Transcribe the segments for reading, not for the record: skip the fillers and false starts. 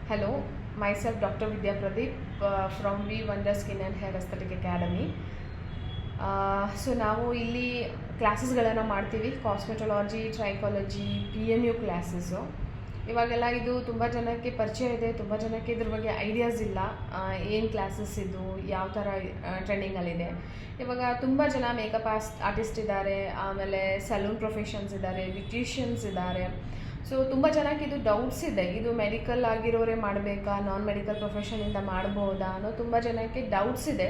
Hello, myself Dr. Vidya Pradeep from V Wonder Skin and Hair Aesthetic Academy. So ನಾವು ಇಲ್ಲಿ ಕ್ಲಾಸಸ್ಗಳನ್ನು ಮಾಡ್ತೀವಿ. ಕಾಸ್ಮೆಟೊಲಾಜಿ, ಟ್ರೈಕಾಲಜಿ, PMU classes. ಇವಾಗೆಲ್ಲ ಇದು ತುಂಬ ಜನಕ್ಕೆ ಪರಿಚಯ ಇದೆ, ತುಂಬ ಜನಕ್ಕೆ ಇದ್ರ ಬಗ್ಗೆ ಐಡಿಯಾಸ್ ಇಲ್ಲ. ಏನು ಕ್ಲಾಸಸ್ ಇದು, ಯಾವ ಥರ ಟ್ರೆಂಡಿಂಗಲ್ಲಿದೆ. ಇವಾಗ ತುಂಬ ಜನ ಮೇಕಪ್ ಆರ್ಟಿಸ್ಟ್ ಇದ್ದಾರೆ, ಆಮೇಲೆ ಸಲೂನ್ ಪ್ರೊಫೆಷನ್ಸ್ ಇದ್ದಾರೆ, ಬ್ಯೂಟಿಷಿಯನ್ಸ್ ಇದ್ದಾರೆ. ಸೊ ತುಂಬ ಜನಕ್ಕೆ ಇದು ಡೌಟ್ಸ್ ಇದೆ, ಇದು ಮೆಡಿಕಲ್ ಆಗಿರೋರೇ ಮಾಡಬೇಕಾ, ನಾನ್ ಮೆಡಿಕಲ್ ಪ್ರೊಫೆಷನಿಂದ ಮಾಡ್ಬೋದಾ ಅನ್ನೋ ತುಂಬ ಜನಕ್ಕೆ ಡೌಟ್ಸ್ ಇದೆ.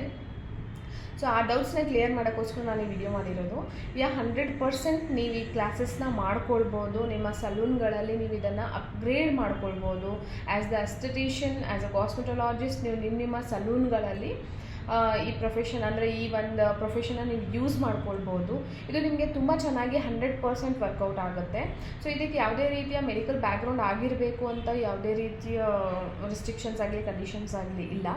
ಸೊ ಆ ಡೌಟ್ಸ್ನ ಕ್ಲಿಯರ್ ಮಾಡೋಕ್ಕೋಸ್ಕರ ನಾನು ಈ ವಿಡಿಯೋ ಮಾಡಿರೋದು. 100% ನೀವು ಈ ಕ್ಲಾಸಸ್ನ ಮಾಡ್ಕೊಳ್ಬೋದು. ನಿಮ್ಮ ಸಲೂನ್ಗಳಲ್ಲಿ ನೀವು ಇದನ್ನು ಅಪ್ಗ್ರೇಡ್ ಮಾಡ್ಕೊಳ್ಬೋದು. ಆ್ಯಸ್ ದ ಎಸ್ಥೆಟಿಷಿಯನ್, ಆ್ಯಸ್ ಅ ಕಾಸ್ಮೆಟೊಲಾಜಿಸ್ಟ್ ನೀವು ನಿಮ್ಮ ಸಲೂನ್ಗಳಲ್ಲಿ ಈ ಪ್ರೊಫೆಷನ್ ಅಂದರೆ ಈ ಒಂದು ಪ್ರೊಫೆಷನ್ನ ನೀವು ಯೂಸ್ ಮಾಡ್ಕೊಳ್ಬೋದು. ಇದು ನಿಮಗೆ ತುಂಬ ಚೆನ್ನಾಗಿ 100% ವರ್ಕೌಟ್ ಆಗುತ್ತೆ. ಸೊ ಇದಕ್ಕೆ ಯಾವುದೇ ರೀತಿಯ ಮೆಡಿಕಲ್ ಬ್ಯಾಕ್ಗ್ರೌಂಡ್ ಆಗಿರಬೇಕು ಅಂತ ಯಾವುದೇ ರೀತಿಯ ರಿಸ್ಟ್ರಿಕ್ಷನ್ಸ್ ಆಗಲಿ ಕಂಡೀಷನ್ಸ್ ಆಗಲಿ ಇಲ್ಲ.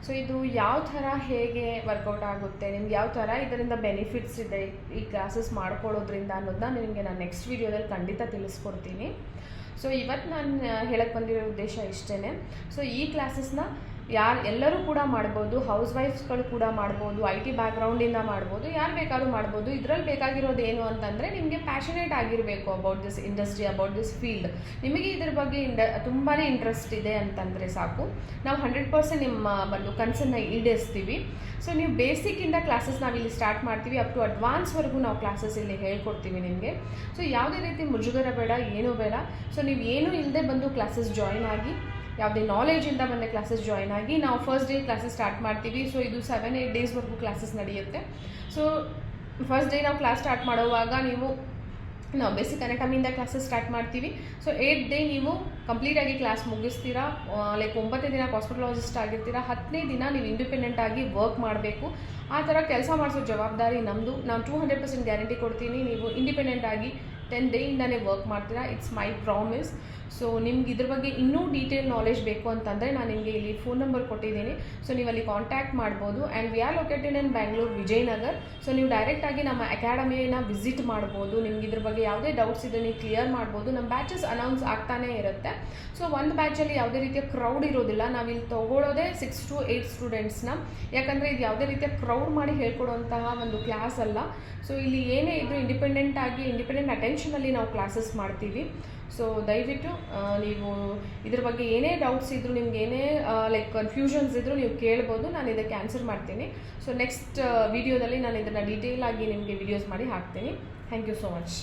ಸೊ ಇದು ಯಾವ ಥರ ಹೇಗೆ ವರ್ಕೌಟ್ ಆಗುತ್ತೆ, ನಿಮ್ಗೆ ಯಾವ ಥರ ಇದರಿಂದ ಬೆನಿಫಿಟ್ಸ್ ಇದೆ ಈ ಕ್ಲಾಸಸ್ ಮಾಡ್ಕೊಳ್ಳೋದ್ರಿಂದ ಅನ್ನೋದನ್ನ ನಿಮಗೆ ನಾನು ನೆಕ್ಸ್ಟ್ ವೀಡಿಯೋದಲ್ಲಿ ಖಂಡಿತ ತಿಳಿಸ್ಕೊಡ್ತೀನಿ. ಸೊ ಇವತ್ತು ನಾನು ಹೇಳಕ್ಕೆ ಬಂದಿರೋ ಉದ್ದೇಶ ಇಷ್ಟೇ. ಸೊ ಈ ಕ್ಲಾಸಸ್ನ ಎಲ್ಲರೂ ಕೂಡ ಮಾಡ್ಬೋದು, ಹೌಸ್ ವೈಫ್ಸ್ಗಳು ಕೂಡ ಮಾಡ್ಬೋದು, IT ಬ್ಯಾಕ್ಗ್ರೌಂಡಿಂದ ಮಾಡ್ಬೋದು, ಯಾರು ಬೇಕಾದ್ರೂ ಮಾಡ್ಬೋದು. ಇದರಲ್ಲಿ ಬೇಕಾಗಿರೋದು ಏನು ಅಂತಂದರೆ ನಿಮಗೆ ಪ್ಯಾಷನೇಟ್ ಆಗಿರಬೇಕು about this industry, about this field. ನಿಮಗೆ ಇದ್ರ ಬಗ್ಗೆ ತುಂಬಾ ಇಂಟ್ರೆಸ್ಟ್ ಇದೆ ಅಂತಂದರೆ ಸಾಕು, ನಾವು 100% ನಿಮ್ಮ ಒಂದು ಕನ್ಸನ್ನು ಈಡೇರಿಸ್ತೀವಿ. ಸೊ ನೀವು ಬೇಸಿಕ್ಕಿಂದ ಕ್ಲಾಸಸ್ ನಾವಿಲ್ಲಿ ಸ್ಟಾರ್ಟ್ ಮಾಡ್ತೀವಿ, ಅಪ್ ಟು ಅಡ್ವಾನ್ಸ್ವರೆಗೂ ನಾವು ಕ್ಲಾಸಸ್ ಇಲ್ಲಿ ಹೇಳ್ಕೊಡ್ತೀವಿ ನಿಮಗೆ. ಸೊ ಯಾವುದೇ ರೀತಿ ಮುಜುಗರ ಬೇಡ, ಏನೂ ಬೇಡ. ಸೊ ನೀವು ಏನೂ ಇಲ್ಲದೆ ಬಂದು ಕ್ಲಾಸಸ್ ಜಾಯಿನ್ ಆಗಿ, ಯಾವುದೇ ನಾಲೆಜಿಂದ ಬಂದ ಕ್ಲಾಸಸ್ ಜಾಯಿನ್ ಆಗಿ, ನಾವು ಫಸ್ಟ್ ಡೇ ಕ್ಲಾಸಸ್ ಸ್ಟಾರ್ಟ್ ಮಾಡ್ತೀವಿ. ಸೊ ಇದು 7-8 ಡೇಸ್ವರೆಗೂ ಕ್ಲಾಸಸ್ ನಡೆಯುತ್ತೆ. ಸೊ ಫಸ್ಟ್ ಡೇ ನಾವು ಕ್ಲಾಸ್ ಸ್ಟಾರ್ಟ್ ಮಾಡುವಾಗ ನಾವು ಬೇಸಿಕ್ ಅನಾಟಮಿಯಿಂದ ಕ್ಲಾಸಸ್ ಸ್ಟಾರ್ಟ್ ಮಾಡ್ತೀವಿ. ಸೊ 8th ಡೇ ನೀವು ಕಂಪ್ಲೀಟಾಗಿ ಕ್ಲಾಸ್ ಮುಗಿಸ್ತೀರಾ. ಲೈಕ್ 9ನೇ ದಿನ ಕಾಸ್ಮೆಟೊಲಾಜಿಸ್ಟ್ ಆಗಿರ್ತೀರಾ, 10ನೇ ದಿನ ನೀವು ಇಂಡಿಪೆಂಡೆಂಟ್ ಆಗಿ ವರ್ಕ್ ಮಾಡಬೇಕು. ಆ ಥರ ಕೆಲಸ ಮಾಡಿಸೋ ಜವಾಬ್ದಾರಿ ನಮ್ಮದು. ನಾನು 200% ಗ್ಯಾರಂಟಿ ಕೊಡ್ತೀನಿ, ನೀವು ಇಂಡಿಪೆಂಡೆಂಟ್ ಆಗಿ 10 ಡೇಯಿಂದನೇ ವರ್ಕ್ ಮಾಡ್ತೀರಾ. It's my promise. ಸೊ ನಿಮ್ಗೆ ಇದ್ರ ಬಗ್ಗೆ ಇನ್ನೂ ಡೀಟೇಲ್ ನಾಲೆಜ್ ಬೇಕು ಅಂತಂದರೆ ನಾನು ನಿಮಗೆ ಇಲ್ಲಿ ಫೋನ್ ನಂಬರ್ ಕೊಟ್ಟಿದ್ದೀನಿ. ಸೊ ನೀವು ಅಲ್ಲಿ ಕಾಂಟ್ಯಾಕ್ಟ್ ಮಾಡ್ಬೋದು. And we are located in Bangalore, Vijayanagar. So ನೀವು ಡೈರೆಕ್ಟಾಗಿ ನಮ್ಮ ಅಕಾಡೆಮಿನ ವಿಸಿಟ್ ಮಾಡ್ಬೋದು. ನಿಮ್ಗೆ ಇದ್ರ ಬಗ್ಗೆ ಯಾವುದೇ ಡೌಟ್ಸ್ ಇದ್ದರೆ ನೀವು ಕ್ಲಿಯರ್ ಮಾಡ್ಬೋದು. ನಮ್ಮ ಬ್ಯಾಚಸ್ ಅನೌನ್ಸ್ ಆಗ್ತಾನೇ ಇರುತ್ತೆ. ಸೊ ಒಂದು ಬ್ಯಾಚಲ್ಲಿ ಯಾವುದೇ ರೀತಿಯ ಕ್ರೌಡ್ ಇರೋದಿಲ್ಲ. ನಾವಿಲ್ಲಿ ತೊಗೊಳ್ಳೋದೇ 6 to 8 ಸ್ಟೂಡೆಂಟ್ಸ್ನ. ಯಾಕಂದರೆ ಇದು ಯಾವುದೇ ರೀತಿಯ ಕ್ರೌಡ್ ಮಾಡಿ ಹೇಳ್ಕೊಡುವಂತಹ ಒಂದು ಕ್ಲಾಸ್ ಅಲ್ಲ. ಸೊ ಇಲ್ಲಿ ಏನೇ ಇದ್ದರೂ ಇಂಡಿಪೆಂಡೆಂಟ್ ಅಟೆನ್ಷನಲ್ಲಿ ನಾವು ಕ್ಲಾಸಸ್ ಮಾಡ್ತೀವಿ. ಸೊ ದಯವಿಟ್ಟು ನೀವು ಇದ್ರ ಬಗ್ಗೆ ಏನೇ ಡೌಟ್ಸ್ ಇದ್ದರೂ, ನಿಮ್ಗೆ ಏನೇ ಲೈಕ್ ಕನ್ಫ್ಯೂಷನ್ಸ್ ಇದ್ದರೂ ನೀವು ಕೇಳ್ಬೋದು, ನಾನು ಇದಕ್ಕೆ ಆನ್ಸರ್ ಮಾಡ್ತೀನಿ. ಸೊ ನೆಕ್ಸ್ಟ್ ವಿಡಿಯೋದಲ್ಲಿ ನಾನು ಇದನ್ನು ಡೀಟೇಲ್ ಆಗಿ ನಿಮಗೆ ವಿಡಿಯೋಸ್ ಮಾಡಿ ಹಾಕ್ತೀನಿ. Thank you so much.